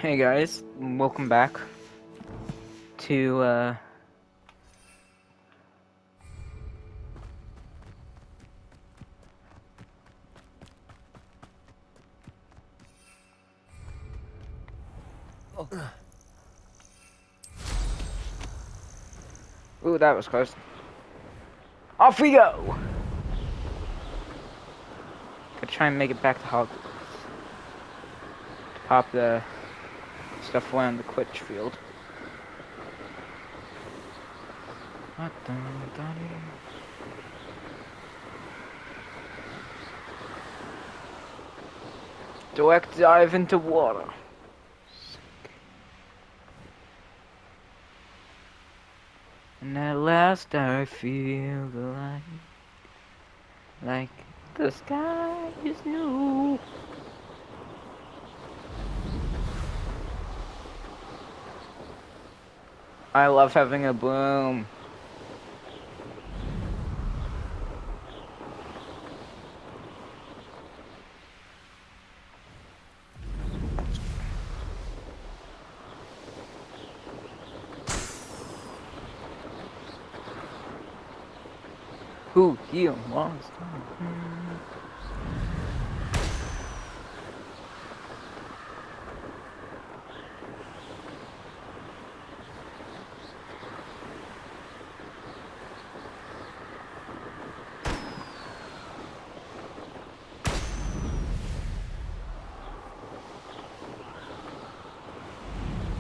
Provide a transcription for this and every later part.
Hey guys, welcome back to ooh, that was close. Off we go! Gotta try and make it back to Hogwarts. To pop the stuff away on the Quidditch field. Direct dive into water. And at last I feel the light. Like the sky is new. I love having a broom. Who you lost?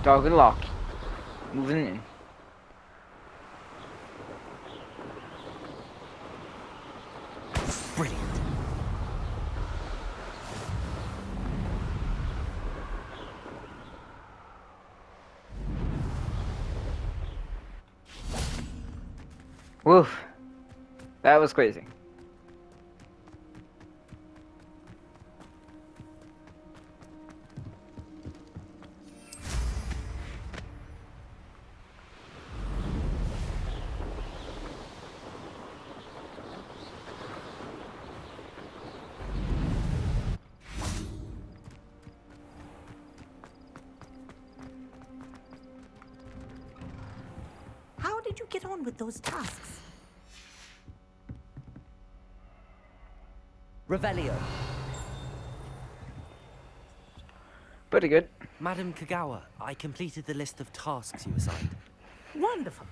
Dog and lock. Moving in. Brilliant. Woof. That was crazy. How did you get on with those tasks? Revelio. Pretty good. Madam Kagawa, I completed the list of tasks you assigned. Wonderful.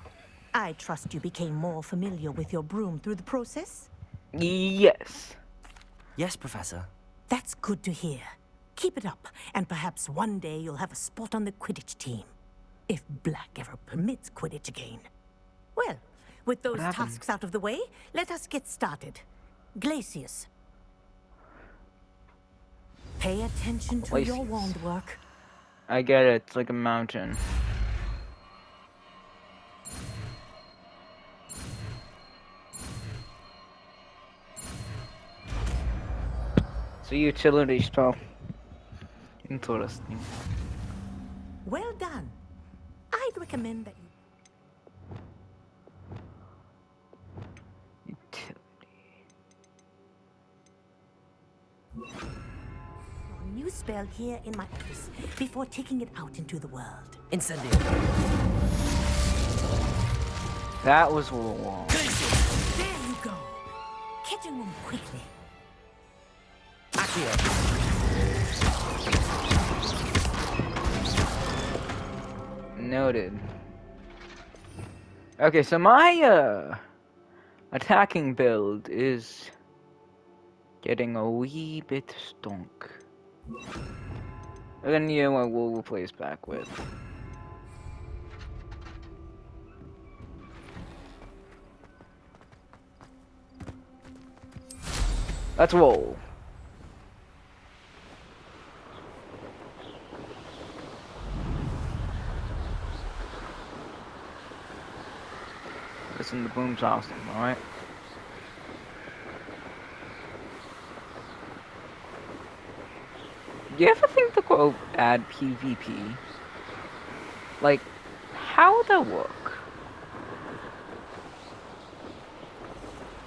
I trust you became more familiar with your broom through the process? Yes. Yes, Professor. That's good to hear. Keep it up, and perhaps one day you'll have a spot on the Quidditch team. If Black ever permits Quidditch again. Well, with those happened? tasks out of the way, let us get started. Glacius. Pay attention to your Glacius. wand work. I get it. It's like a mountain. It's a utility spell. Interesting. Well done. I'd recommend that you your new spell here in my office before taking it out into the world. Incendio. That was long. There you go. Catching them quickly. Accio. Noted. Okay, so my attacking build is getting a wee bit stunk. And then you know what we'll replace back with. Let's roll. Listen, the boom's awesome, alright? Do you ever think to go add PvP? Like, how would that work?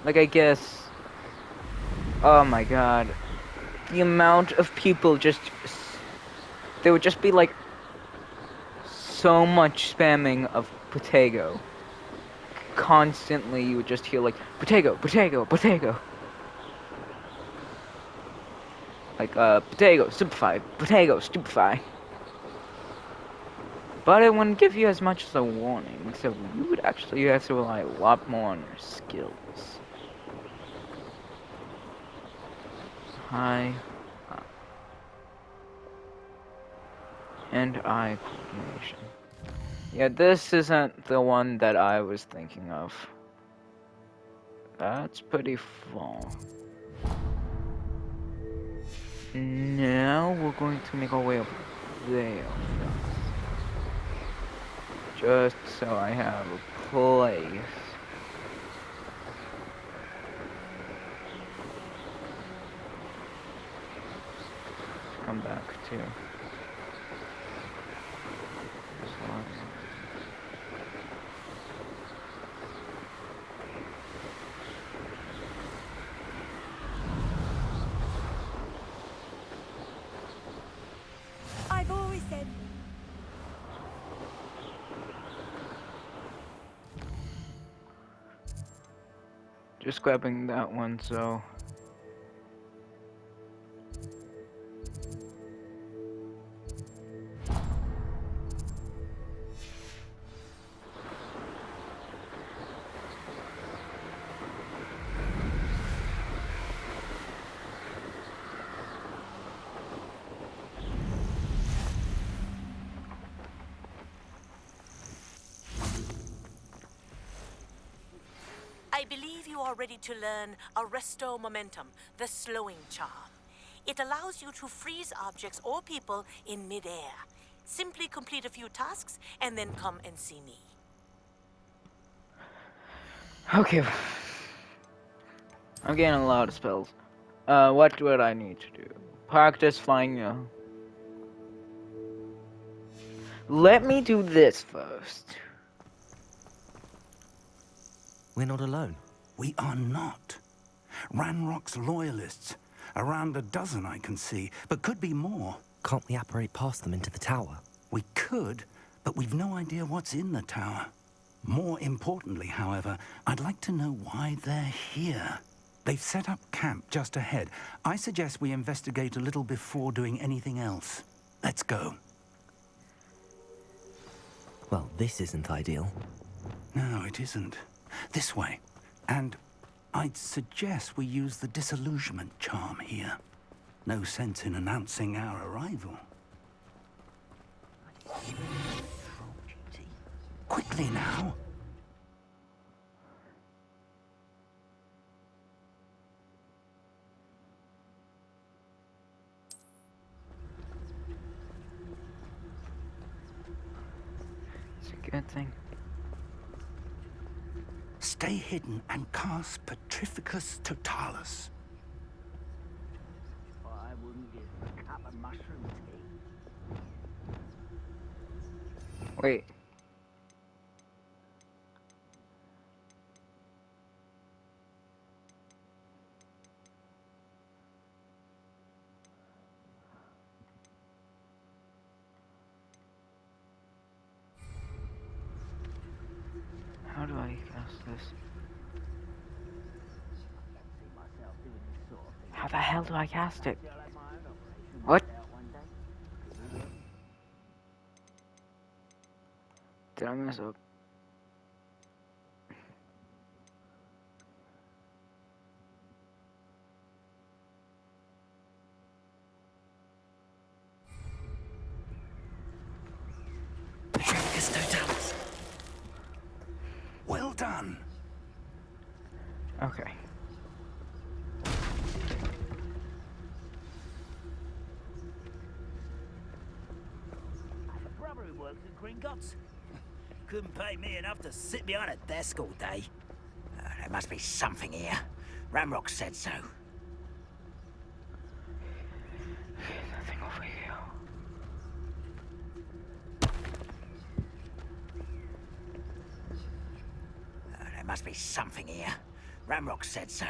Like, I guess... Oh my god. The amount of people just... There would just be, like, so much spamming of potato. Constantly, you would just hear like potato, potato, potato. Like potato, stupefy. But it wouldn't give you as much as a warning, so you would actually have to rely a lot more on your skills. High hand-eye coordination. Yeah, this isn't the one that I was thinking of. That's pretty far. Now we're going to make our way up there first. Just so I have a place. Come back to. This one. I've always said. Just grabbing that one, so. I believe you are ready to learn Arresto Momentum, the slowing charm. It allows you to freeze objects or people in midair. Simply complete a few tasks and then come and see me. Okay. I'm getting a lot of spells. What would I need to do? Practice flying now. Let me do this first. We're not alone. We are not. Ranrock's loyalists. Around a dozen I can see, but could be more. Can't we apparate past them into the tower? We could, but we've no idea what's in the tower. More importantly, however, I'd like to know why they're here. They've set up camp just ahead. I suggest we investigate a little before doing anything else. Let's go. Well, this isn't ideal. No, it isn't. This way. And I'd suggest we use the disillusionment charm here. No sense in announcing our arrival. Quickly now. It's a good thing. Stay hidden and cast Petrificus Totalis. I wouldn't give a cup of mushroom tea. Wait. How do I cast this? How the hell do I cast it? What? Did I mess up? Petrificus Totalis. Well done. Okay. I have a brother who works in Gringotts. Couldn't pay me enough to sit behind a desk all day. There must be something here. Ramrock said so. Nothing over here. There must be something here. Ramrock said so.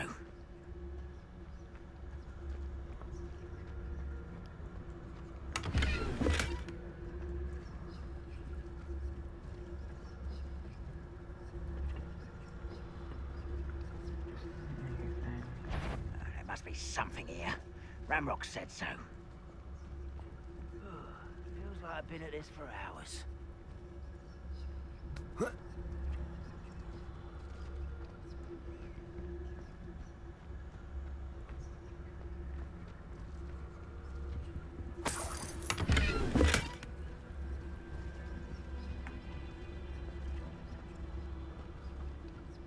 be something here. Ramrock said so. Feels like I've been at this for hours.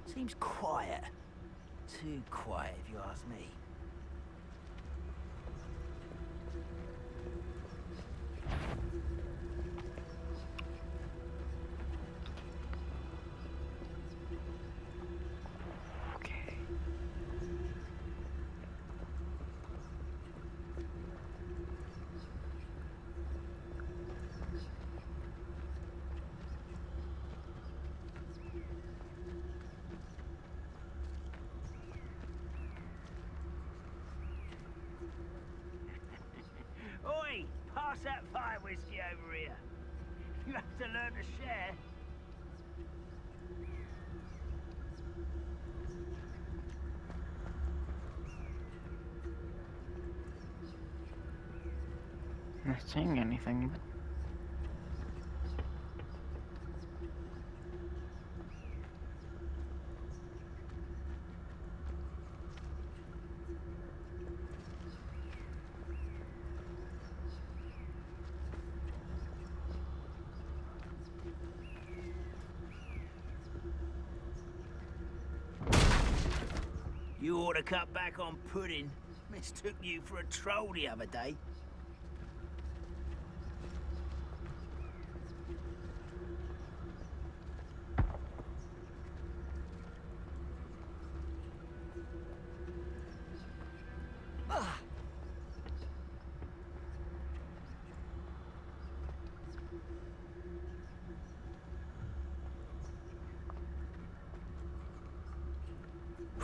Seems quiet. Too quiet, if you ask me. Okay. Oi! Pass that fire whiskey over here. You have to learn to share. Not saying anything, but You ought to cut back on pudding. Mistook you for a troll the other day.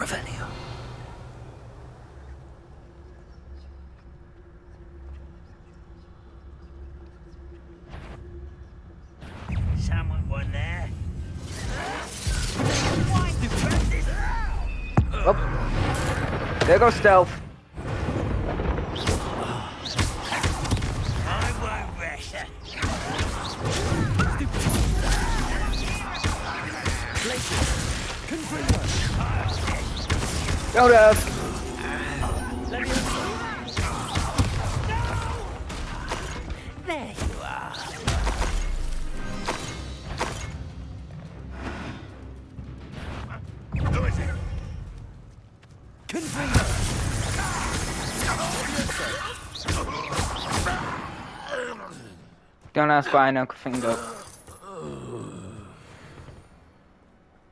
Revelio. Someone won there. oh, there goes stealth. I won't rest. Don't ask. There you are. Who is it? Don't ask why I know Fingo.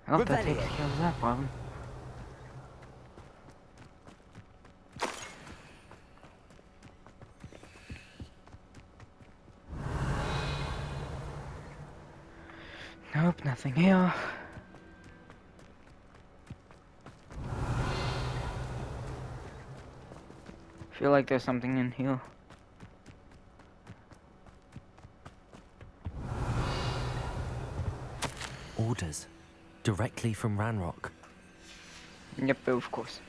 I hope that takes care of that problem. Nope, nothing here. Feel like there's something in here. Orders. Directly from Ranrock. Yep, of course.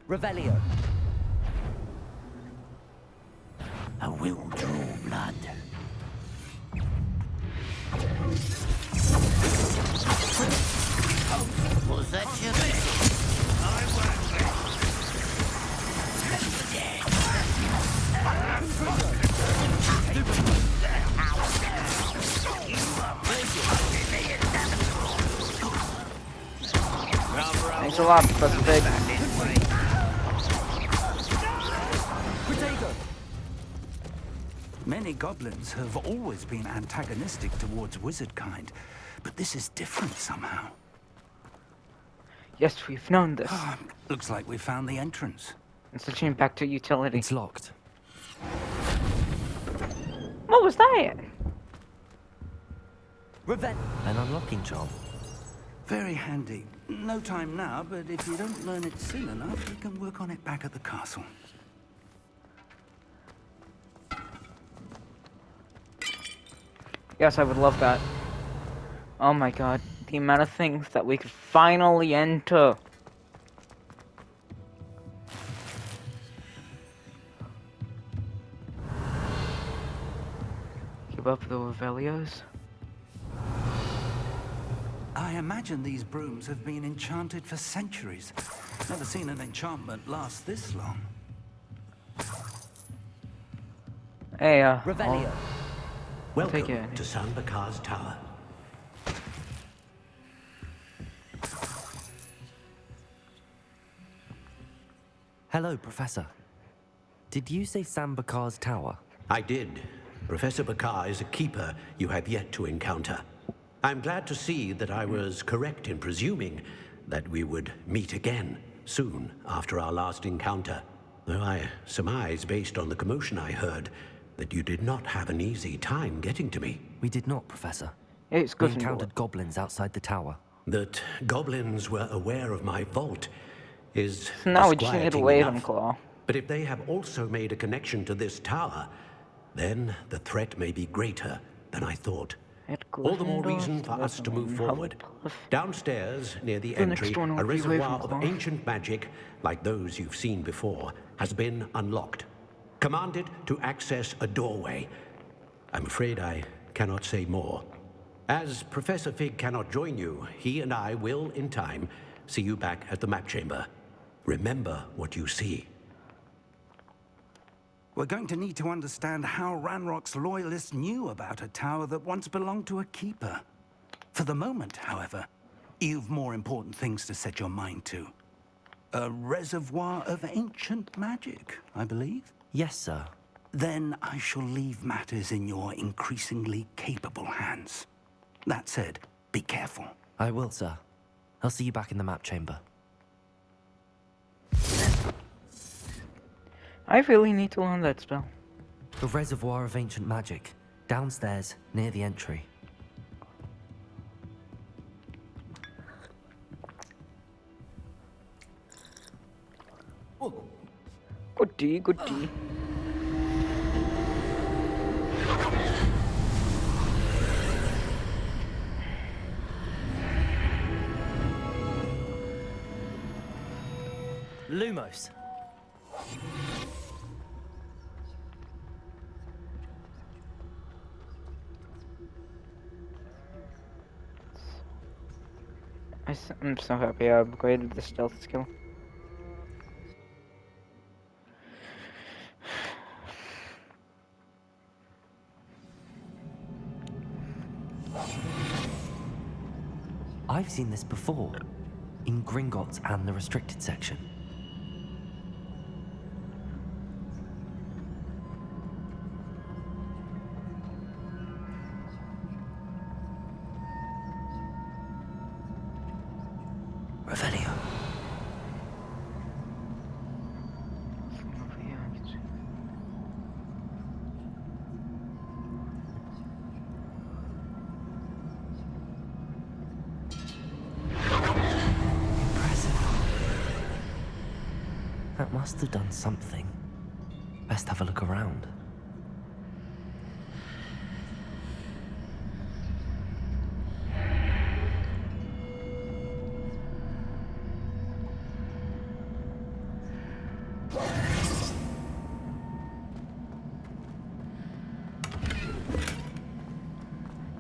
Revelio. I will draw blood. Was that your Thanks a lot, Professor Pig. Many goblins have always been antagonistic towards wizard kind, but this is different somehow. Yes, we've known this. Looks like we found the entrance. And switching back to utility. It's locked. What was that? An unlocking charm. Very handy. No time now, but if you don't learn it soon enough, you can work on it back at the castle. Yes, I would love that. Oh my god. The the amount of things that we could finally enter. Give up the Revelios. I imagine these brooms have been enchanted for centuries. Never seen an enchantment last this long. Hey, Revelio. I'll take Welcome it. to San Bakar's tower. Hello, Professor. Did you say Sam Bakar's tower? I did. Professor Bakar is a keeper you have yet to encounter. I'm glad to see that I was correct in presuming that we would meet again soon after our last encounter. Though I surmise, based on the commotion I heard, that you did not have an easy time getting to me. We did not, Professor. It's We Gryffindor. encountered goblins outside the tower. That goblins were aware of my vault is So now we just need a disquieting enough. Ravenclaw. But if they have also made a connection to this tower, then the threat may be greater than I thought. At All the more Gryffindor, reason for us to move Slytherin, forward. Hufflepuff. Downstairs, near the The next entry, one will a be reservoir of Ravenclaw. ancient magic, like those you've seen before, has been unlocked. Commanded to access a doorway. I'm afraid I cannot say more. As Professor Fig cannot join you, he and I will, in time, see you back at the map chamber. Remember what you see. We're going to need to understand how Ranrock's loyalists knew about a tower that once belonged to a keeper. For the moment, however, you've more important things to set your mind to. A reservoir of ancient magic, I believe. Yes, sir. Then I shall leave matters in your increasingly capable hands. That said, be careful. I will, sir. I'll see you back in the map chamber. I really need to learn that spell. The reservoir of ancient magic. Downstairs, near the entry. Goodie, goodie. Lumos. I'm so happy I upgraded the stealth skill. I've seen this before. In Gringotts and the restricted section. Revelio. That must have done something. Best have a look around.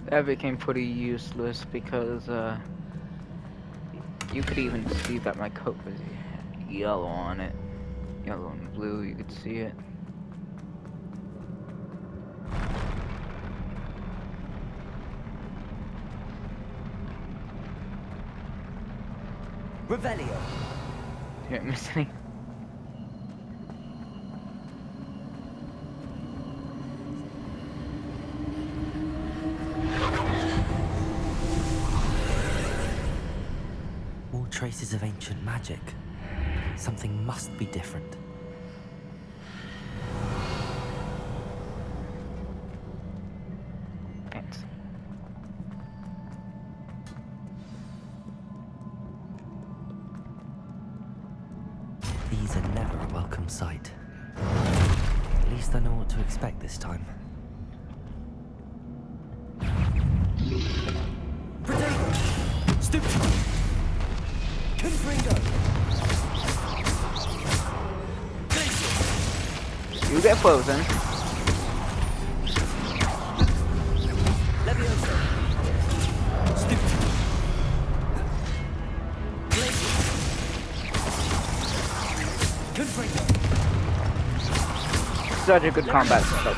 That became pretty useless because you could even see that my coat was yellow on it. Yellow and blue, you could see it. Revelio. Didn't miss any. More traces of ancient magic. Something must be different. Thanks. These are never a welcome sight. At least I know what to expect this time. Potato! You get frozen. Leviosa. Stupid. Glacier. Confringo. Such a good combat setup.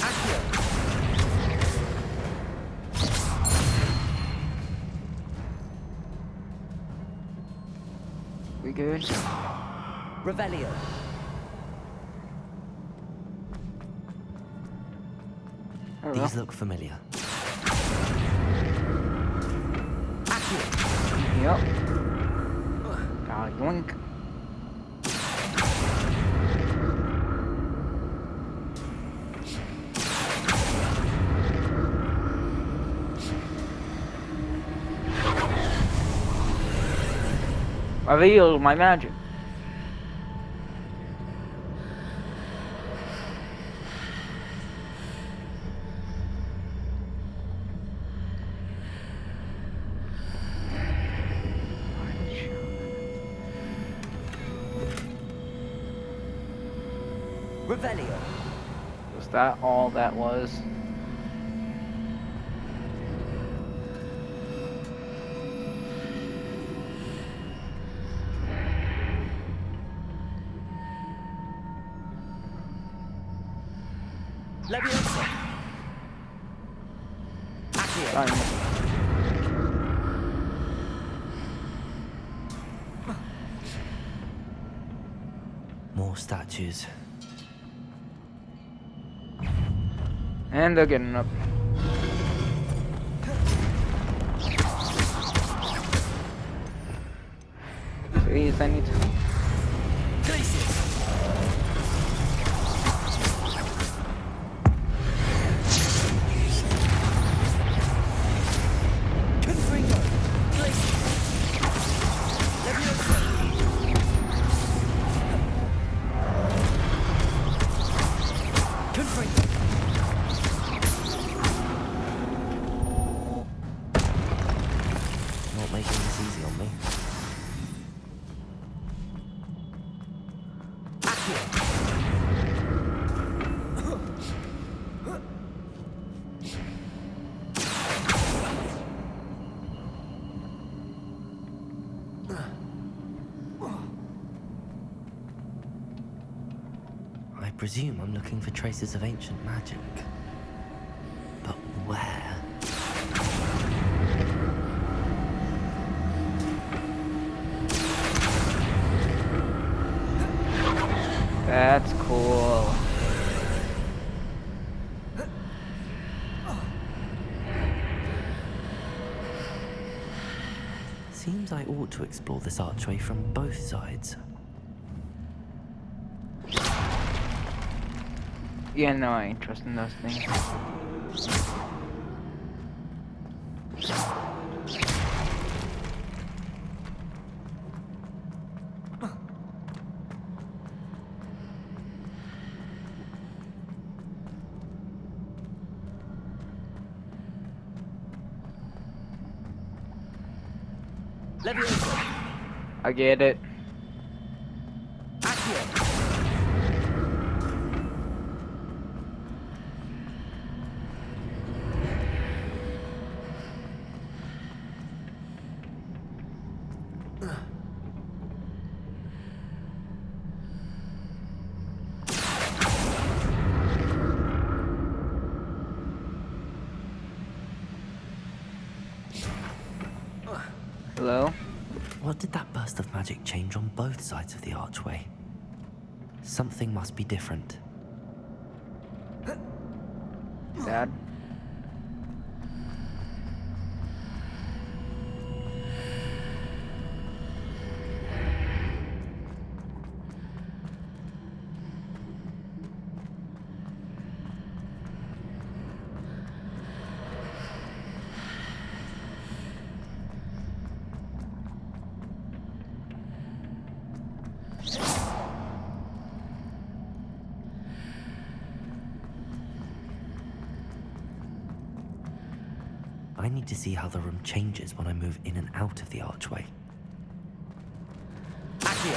Accio. We good? Revelio. I don't know. These look familiar. Accio. Yep. Ah, yoink. Reveal my magic. Revelio. Was that all that was? Leviosa. Accio. Done. More statues. And they're getting up. Please, I need to. Glacier. Confringo. Glacier. Leviosa. Confringo. Not making this easy on me. I presume I'm looking for traces of ancient magic. But where? That's cool. Seems I ought to explore this archway from both sides. Yeah, no, I ain't trusting those things. Leviosa. I get it. Accio. Hello? What did that burst of magic change on both sides of the archway? Something must be different. Dad? I need to see how the room changes when I move in and out of the archway. Accio.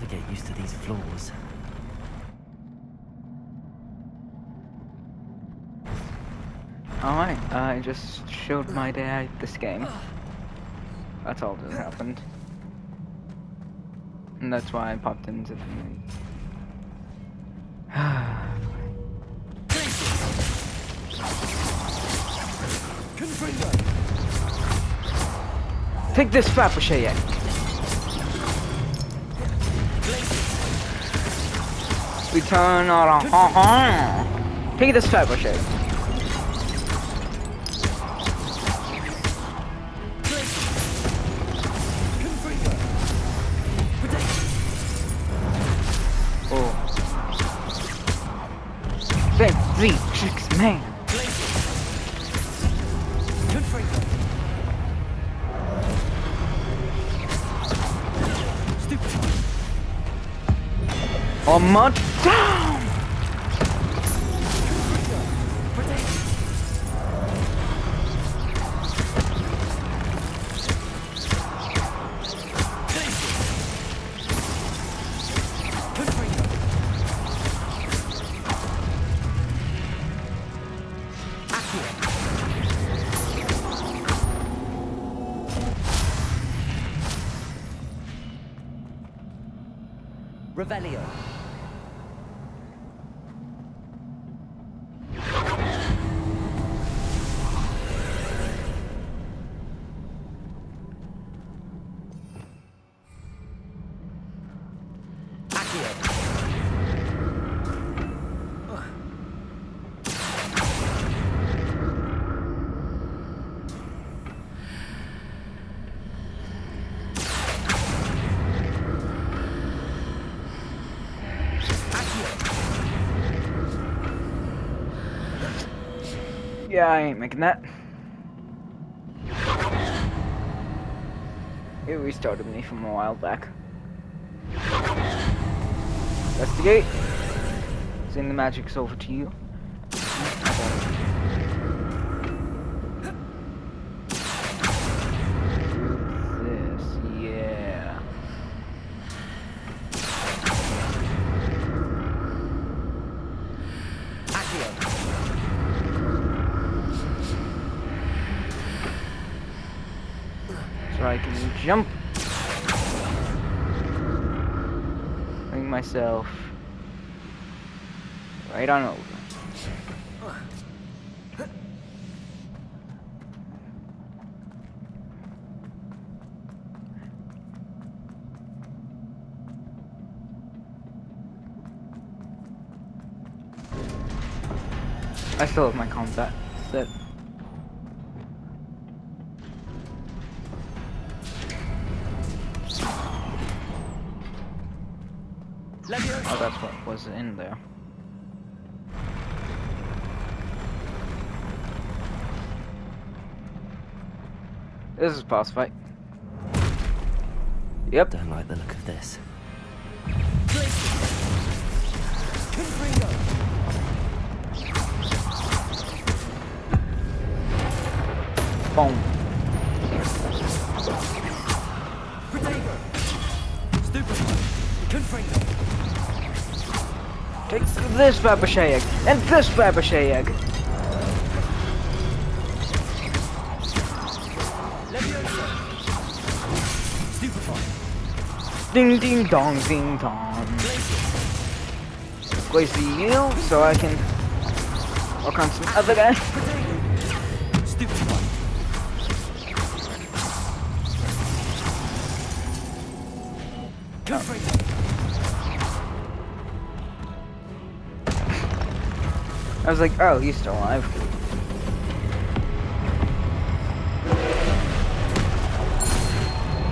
get used to these floors. Alright, I just showed my dad this game. That's all that happened. And that's why I popped into the movie. Take this Fabergé egg. Return on Take this Fabergé. Oh. 5, 3, 6, man. Oh my down! Revelio. Yeah, I ain't making that. It restarted me from a while back. Investigate. Saying the magic's over to you. This, yeah. So I can jump. Bring myself right on over. I still have my combat set. Oh, that's what was in there. This is boss fight. Yep. Don't like the look of this. Boom. Take this Fabergé egg and this Fabergé egg. Ding ding dong ding dong. Place the yield so I can work on some other guy. I was like, oh, he's still alive.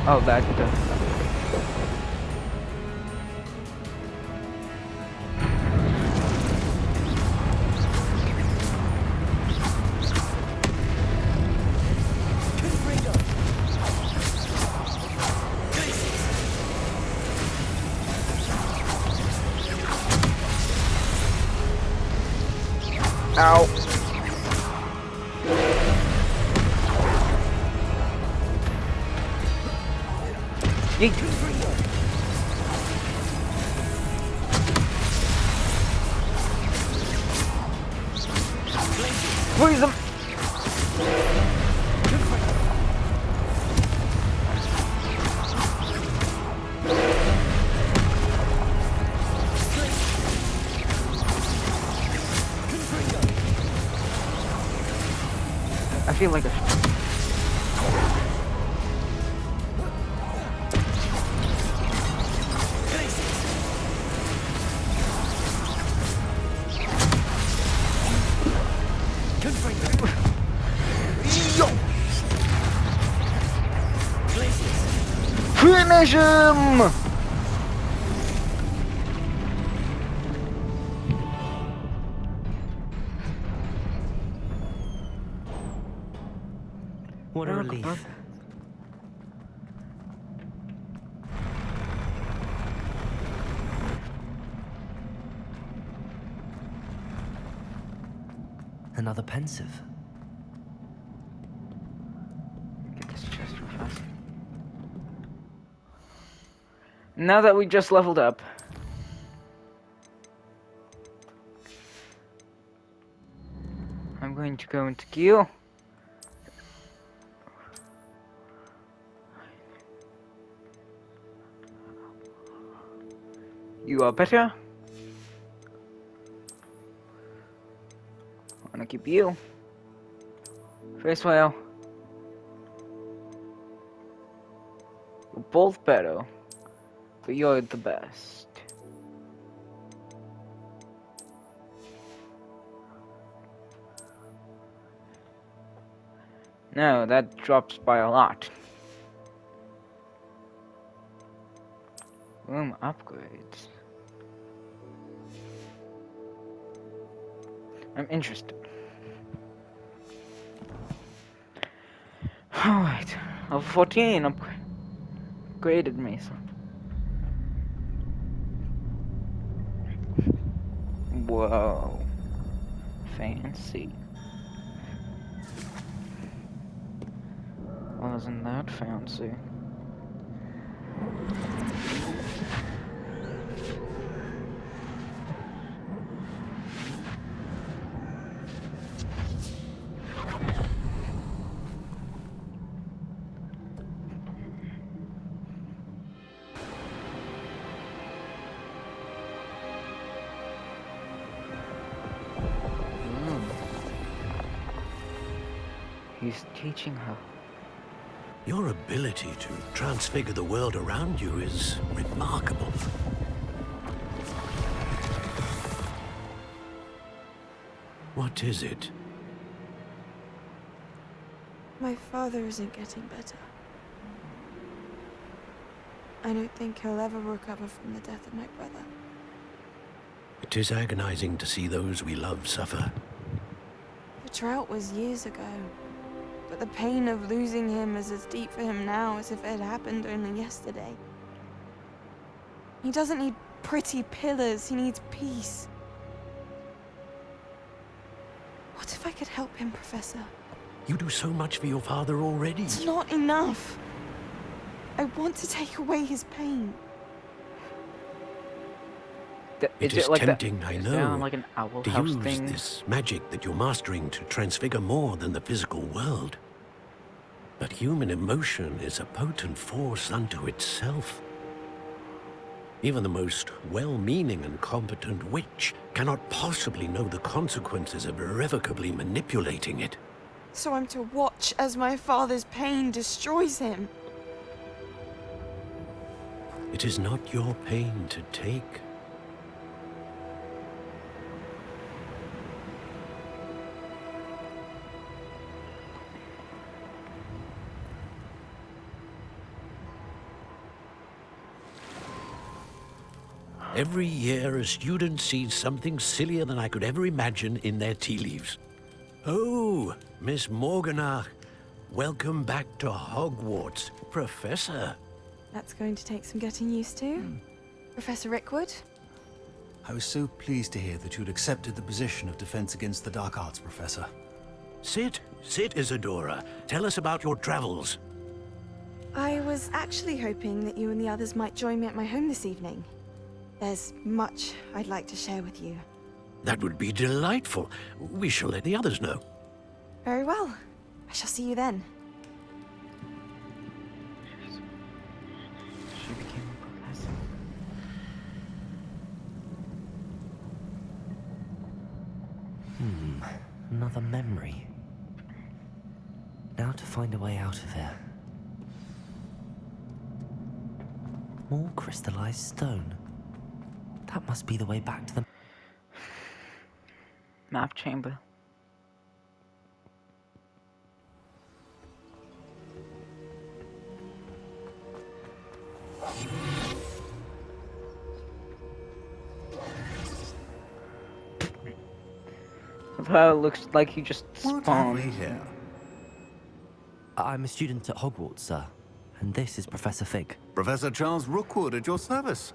Oh, that. Ow. Yeet. Freeze them! I feel like a... Finish him! What a relief. Another pensive. Get this chest real fast. Now that we just leveled up, I'm going to go into queue. You are better. I'm gonna keep you. Face whale. We're both better, but you're the best. No, that drops by a lot. Room upgrades. I'm interested. Alright, level 14 upgraded me. So. Whoa. Fancy. Wasn't that fancy? He's teaching her. Your ability to transfigure the world around you is remarkable. What is it? My father isn't getting better. I don't think he'll ever recover from the death of my brother. It is agonizing to see those we love suffer. The drought was years ago, but the pain of losing him is as deep for him now as if it had happened only yesterday. He doesn't need pretty pillars, he needs peace. What if I could help him, Professor? You do so much for your father already. It's not enough. I want to take away his pain. It is like tempting, I is know, there like an owl to house use thing? this magic that you're mastering to transfigure more than the physical world. But human emotion is a potent force unto itself. Even the most well-meaning and competent witch cannot possibly know the consequences of irrevocably manipulating it. So I'm to watch as my father's pain destroys him. It is not your pain to take. Every year, a student sees something sillier than I could ever imagine in their tea leaves. Oh, Miss Morganach, welcome back to Hogwarts, Professor. That's going to take some getting used to. Professor Rickwood? I was so pleased to hear that you'd accepted the position of Defense Against the Dark Arts, Professor. Sit, Isadora. Tell us about your travels. I was actually hoping that you and the others might join me at my home this evening. There's much I'd like to share with you. That would be delightful. We shall let the others know. Very well. I shall see you then. She became a professor. Another memory. Now to find a way out of here. More crystallized stone. That must be the way back to the... Map chamber. It looks like he just What have we spawned. here? I'm a student at Hogwarts, sir. And this is Professor Fig. Professor Charles Rookwood at your service.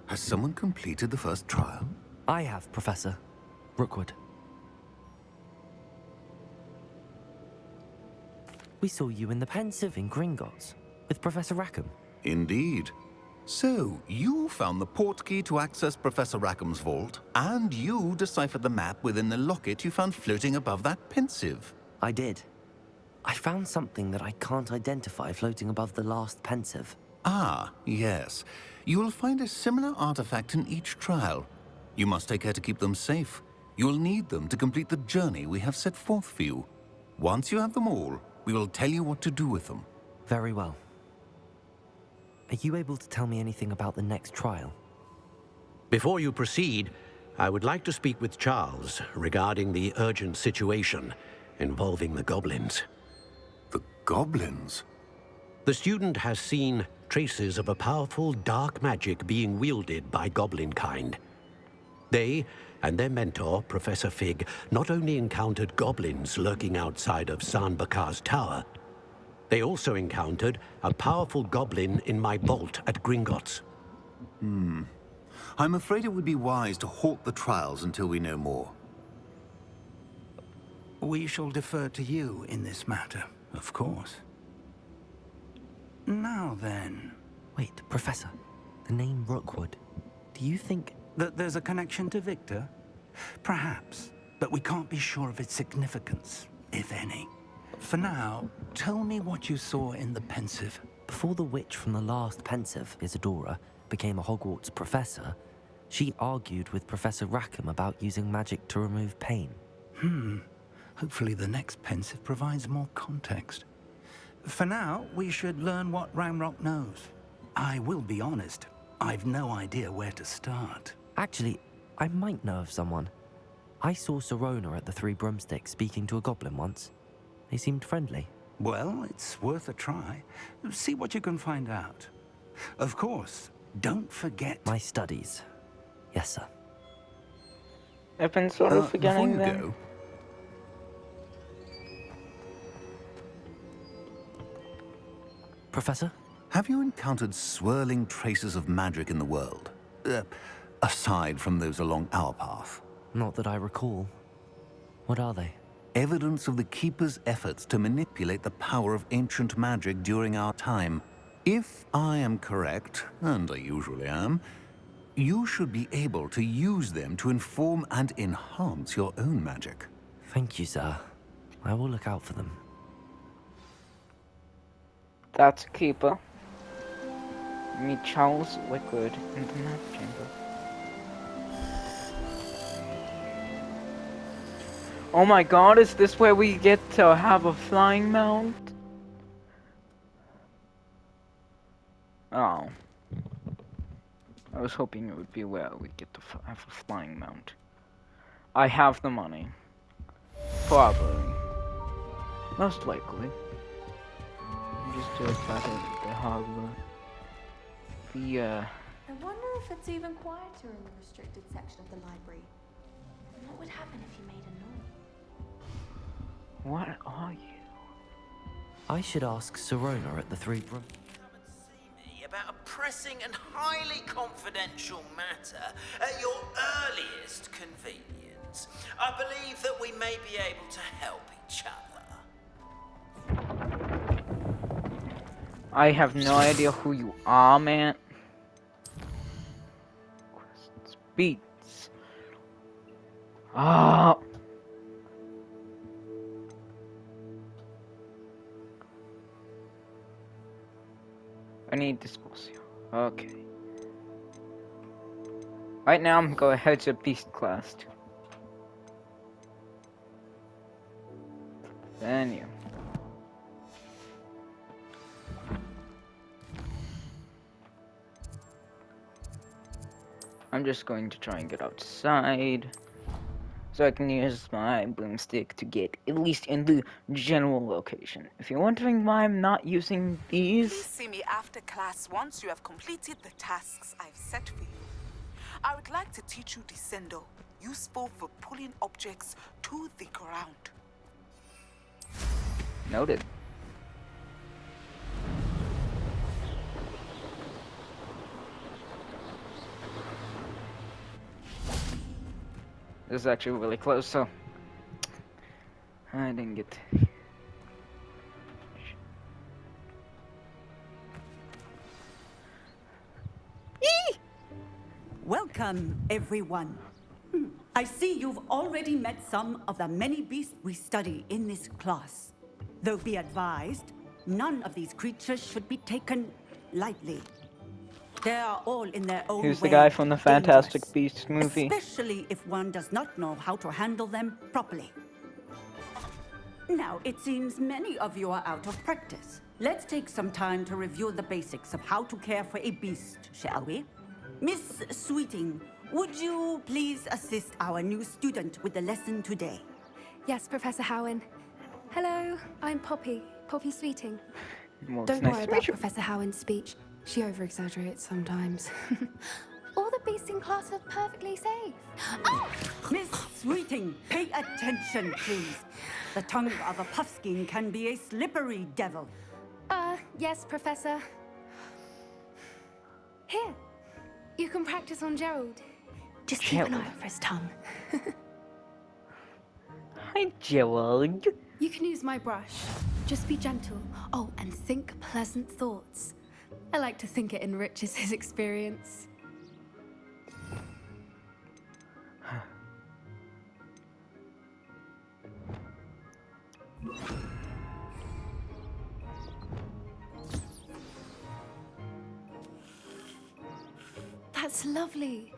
Has someone completed the first trial? I have, Professor Rookwood. We saw you in the Pensive in Gringotts with Professor Rackham. Indeed. So, you found the portkey to access Professor Rackham's vault, and you deciphered the map within the locket you found floating above that Pensive. I did. I found something that I can't identify floating above the last Pensive. Ah, yes. You will find a similar artifact in each trial. You must take care to keep them safe. You will need them to complete the journey we have set forth for you. Once you have them all, we will tell you what to do with them. Very well. Are you able to tell me anything about the next trial? Before you proceed, I would like to speak with Charles regarding the urgent situation involving the goblins. The goblins? The student has seen traces of a powerful dark magic being wielded by goblin kind. They and their mentor, Professor Fig, not only encountered goblins lurking outside of San Bakar's tower, they also encountered a powerful goblin in my vault at Gringotts. I'm afraid it would be wise to halt the trials until we know more. We shall defer to you in this matter, of course. Now then, Wait, Professor. The name Rookwood. Do you think... that there's a connection to Victor? Perhaps, but we can't be sure of its significance, if any. For now, tell me what you saw in the Pensive. Before the witch from the last Pensive, Isadora, became a Hogwarts professor, she argued with Professor Rackham about using magic to remove pain. Hopefully the next Pensive provides more context. For now, we should learn what Ramrock knows. I will be honest, I've no idea where to start. Actually, I might know of someone. I saw Sirona at the Three Broomsticks speaking to a goblin once. They seemed friendly. Well, it's worth a try. See what you can find out. Of course, don't forget... My studies. Yes, sir. I've been sort of forgetting before you them. go, Professor? have you encountered swirling traces of magic in the world? Aside from those along our path. Not that I recall. What are they? Evidence of the Keeper's efforts to manipulate the power of ancient magic during our time. If I am correct, and I usually am, you should be able to use them to inform and enhance your own magic. Thank you, sir. I will look out for them. That's a keeper. Meet Charles Rookwood in the map chamber. Oh my god, is this where we get to have a flying mount? Oh. I was hoping it would be where we get to have a flying mount. I have the money. Probably. Most likely. Just do it by the Hogwarts. I wonder if it's even quieter in the restricted section of the library. What would happen if you made a noise? What are you? I should ask Sirona at the Three Broom... Come and see me about a pressing and highly confidential matter at your earliest convenience. I believe that we may be able to help each other. I have no idea who you are, man. Quests, beats. Ah. I need Despacio. Okay. Right now, I'm going ahead to Beast Class. Then you. I'm just going to try and get outside so I can use my broomstick to get at least in the general location. If you're wondering why I'm not using Please these, see me after class once you have completed the tasks I've set for you. I would like to teach you Descendo, useful for pulling objects to the ground. noted. This is actually really close, so I didn't get. Welcome, everyone. I see you've already met some of the many beasts we study in this class. Though be advised, none of these creatures should be taken lightly. They are all in their own way Who's the guy from the Fantastic dangerous, Beasts movie? especially if one does not know how to handle them properly. Now, it seems many of you are out of practice. Let's take some time to review the basics of how to care for a beast, shall we? Miss Sweeting, would you please assist our new student with the lesson today? Yes, Professor Howen. Hello, I'm Poppy Sweeting. Well, Don't nice worry to about meet you. Professor Howen's speech. She over-exaggerates sometimes. All the beasts in class are perfectly safe. Oh! Miss Sweeting, pay attention, please. The tongue of a puffskein can be a slippery devil. Yes, Professor. Here, you can practice on Gerald. Just keep an eye out for his tongue. Hi, Gerald. You can use my brush. Just be gentle. Oh, and think pleasant thoughts. I like to think it enriches his experience. That's lovely.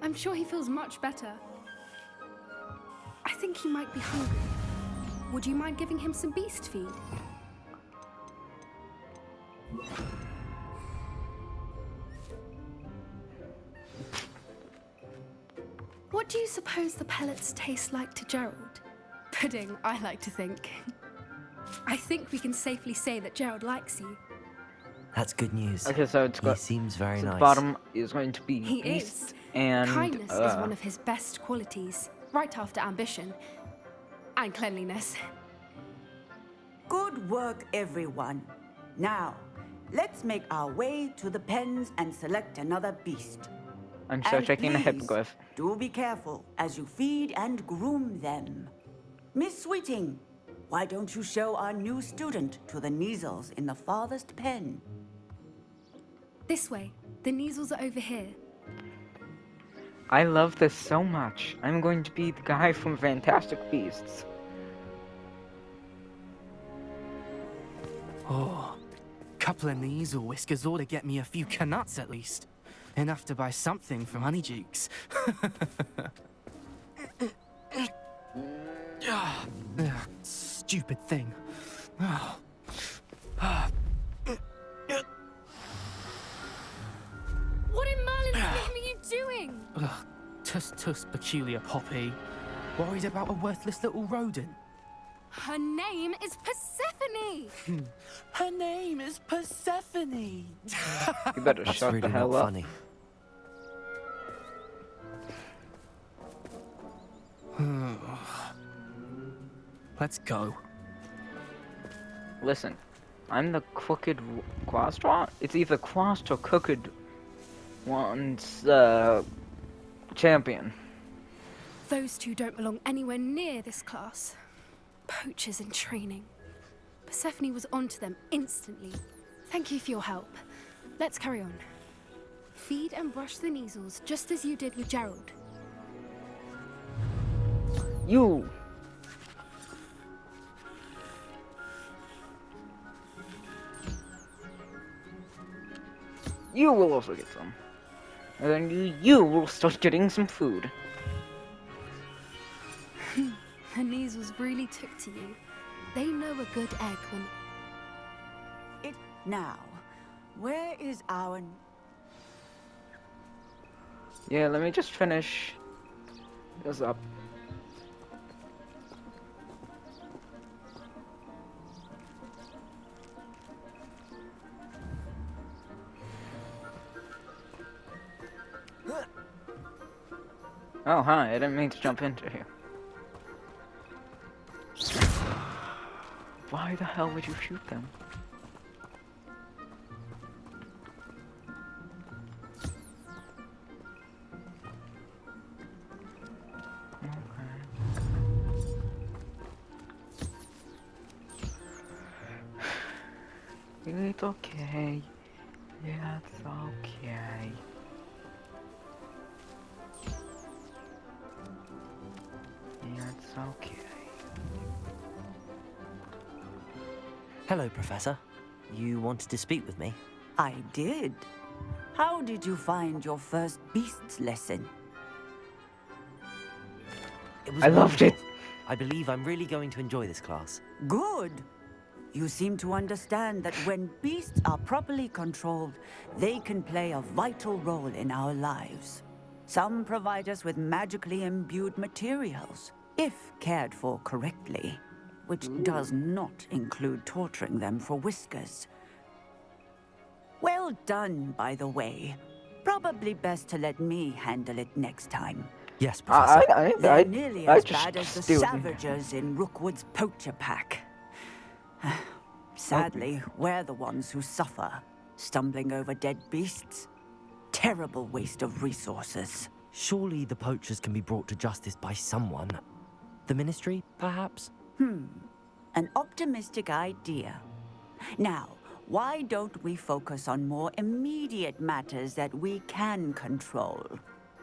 I'm sure he feels much better. I think he might be hungry. Would you mind giving him some beast feed? What do you suppose the pellets taste like to Gerald? Pudding, I like to think. I think we can safely say that Gerald likes you. That's good news. Okay, so it's got. He seems very so nice. The bottom is going to be He beast is. and Kindness is one of his best qualities, right after ambition and cleanliness. Good work, everyone. Now, let's make our way to the pens and select another beast. I'm still And checking the please, hippogriff. Do be careful as you feed and groom them. Miss Sweeting, why don't you show our new student to the Neasels in the farthest pen? This way. The Neasels are over here. I love this so much. I'm going to be the guy from Fantastic Beasts. Oh, couple of Neasel whiskers ought to get me a few canuts at least. Enough to buy something from Honeydukes. Stupid thing. What in Merlin's name are you doing? Tuss, peculiar Poppy. Worried about a worthless little rodent. Her name is Persephone! Her name is Persephone! You better That's shut really the hell not up. funny. Let's go. Listen, I'm the crooked Quastra? It's either Quast or crooked one's champion. Those two don't belong anywhere near this class. Poachers in training. Persephone was onto them instantly. Thank you for your help. Let's carry on. Feed and brush the Neasels just as you did with Gerald. You! You will also get some. And then you will start getting some food. The Neasels really took to you. They know a good egg when... Now, where is our... Yeah, let me just finish this up. Oh, hi, I didn't mean to jump into here. Why the hell would you shoot them? It's okay. Yeah, it's okay. Yeah, it's okay. Hello, Professor. You wanted to speak with me? I did. How did you find your first beasts lesson? It was I loved it. wonderful. I believe I'm really going to enjoy this class. Good. You seem to understand that when beasts are properly controlled, they can play a vital role in our lives. Some provide us with magically imbued materials, if cared for correctly, which does not include torturing them for whiskers. Well done, by the way. Probably best to let me handle it next time. Yes, Professor. They're nearly as bad as the Savagers in Rookwood's poacher pack. Sadly, we're the ones who suffer, stumbling over dead beasts. Terrible waste of resources. Surely the poachers can be brought to justice by someone. The Ministry, perhaps? An optimistic idea. Now, why don't we focus on more immediate matters that we can control?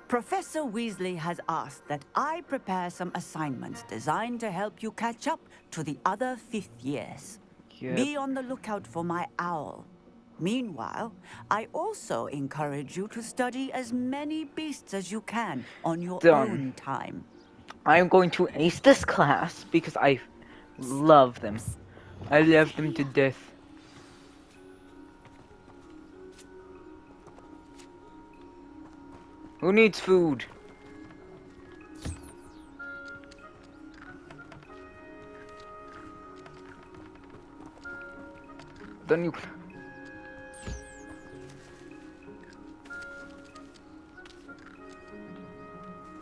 Professor Weasley has asked that I prepare some assignments designed to help you catch up to the other 5th years. Yep. Be on the lookout for my owl. Meanwhile, I also encourage you to study as many beasts as you can on your own time. I'm going to ace this class because I love them. I love them to death. Who needs food? Then you...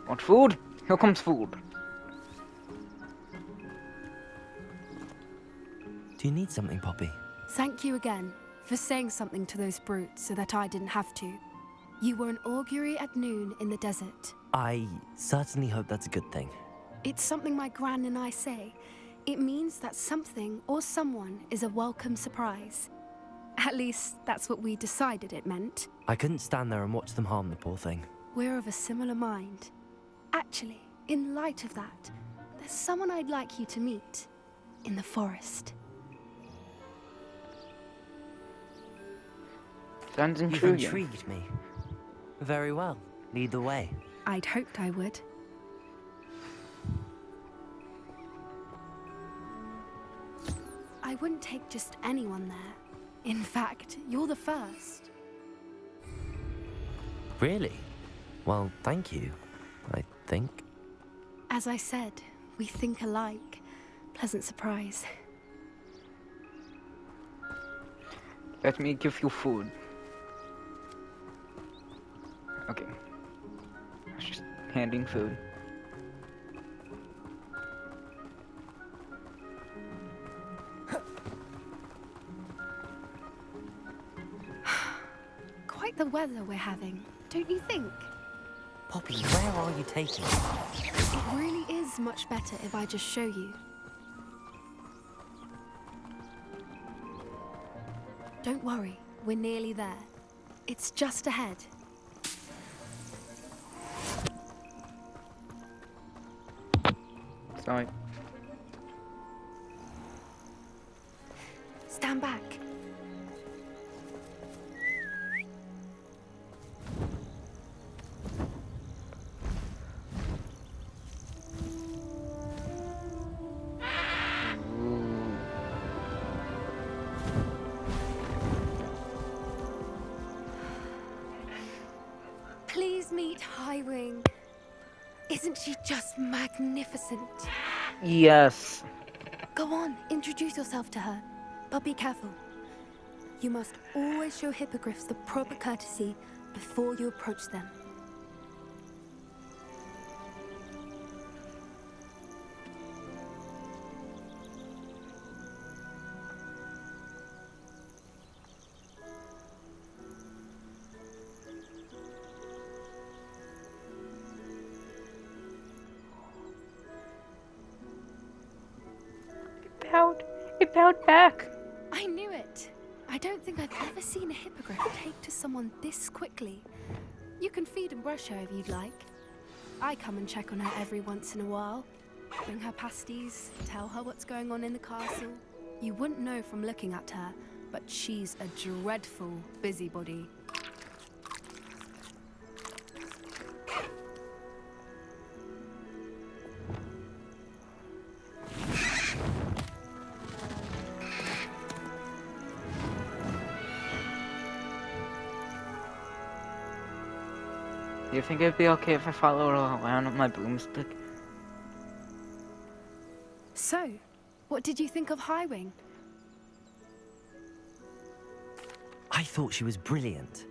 Want food? Here comes food. Do you need something, Poppy? Thank you again for saying something to those brutes so that I didn't have to. You were an augury at noon in the desert. I certainly hope that's a good thing. It's something my gran and I say. It means that something or someone is a welcome surprise. At least, that's what we decided it meant. I couldn't stand there and watch them harm the poor thing. We're of a similar mind. Actually, in light of that, there's someone I'd like you to meet. In the forest. Sounds You've intriguing. intrigued me. Very well. Lead the way. I'd hoped I would. I wouldn't take just anyone there. In fact, you're the first. Really? Well, thank you, I think. As I said, we think alike. Pleasant surprise. Let me give you food. Okay. I was just handing food. Quite the weather we're having, don't you think? Poppy, where are you taking me? It really is much better if I just show you. Don't worry, we're nearly there. It's just ahead. Sorry. Stand back. just magnificent. Yes. Go on, introduce yourself to her. But be careful. You must always show hippogriffs the proper courtesy before you approach them. It bowed back. I knew it. I don't think I've ever seen a hippogriff take to someone this quickly. You can feed and brush her if you'd like. I come and check on her every once in a while. Bring her pasties, tell her what's going on in the castle. You wouldn't know from looking at her, but she's a dreadful busybody. Do you think it'd be okay if I followed her around with my broomstick? So, what did you think of Highwing? I thought she was brilliant.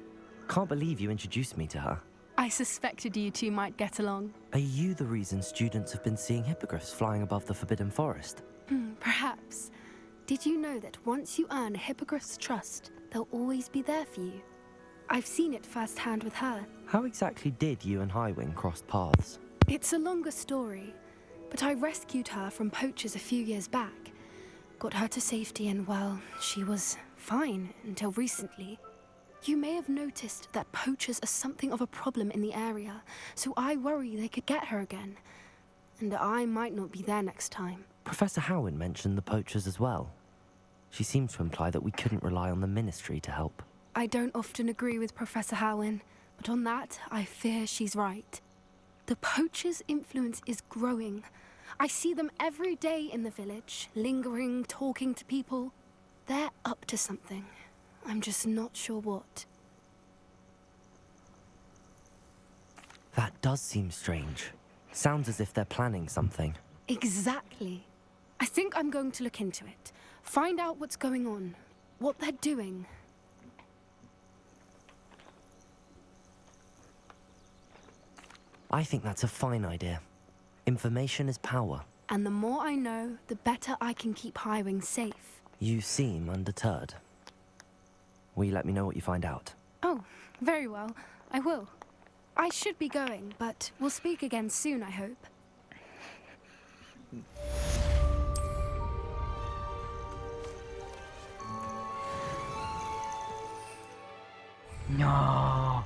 Can't believe you introduced me to her. I suspected you two might get along. Are you the reason students have been seeing hippogriffs flying above the Forbidden Forest? Perhaps. Did you know that once you earn a hippogriff's trust, they'll always be there for you? I've seen it firsthand with her. How exactly did you and Highwing cross paths? It's a longer story, but I rescued her from poachers a few years back. Got her to safety and, well, she was fine until recently. You may have noticed that poachers are something of a problem in the area, so I worry they could get her again. And I might not be there next time. Professor Howin mentioned the poachers as well. She seemed to imply that we couldn't rely on the Ministry to help. I don't often agree with Professor Howin, but on that, I fear she's right. The poachers' influence is growing. I see them every day in the village, lingering, talking to people. They're up to something. I'm just not sure what. That does seem strange. Sounds as if they're planning something. Exactly. I think I'm going to look into it. Find out what's going on, what they're doing. I think that's a fine idea. Information is power. And the more I know, the better I can keep Highwing safe. You seem undeterred. Will you let me know what you find out? Oh, very well. I will. I should be going, but we'll speak again soon, I hope. No.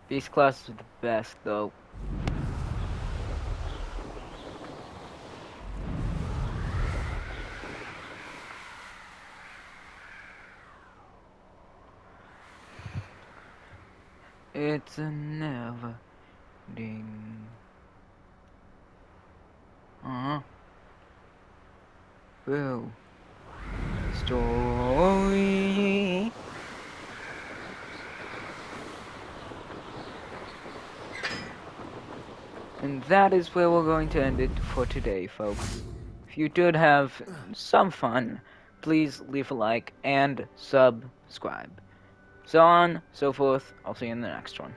These classes are the best, though. It's a never ending. Well, story. And that is where we're going to end it for today, folks. If you did have some fun, please leave a like and subscribe. So on, so forth. I'll see you in the next one.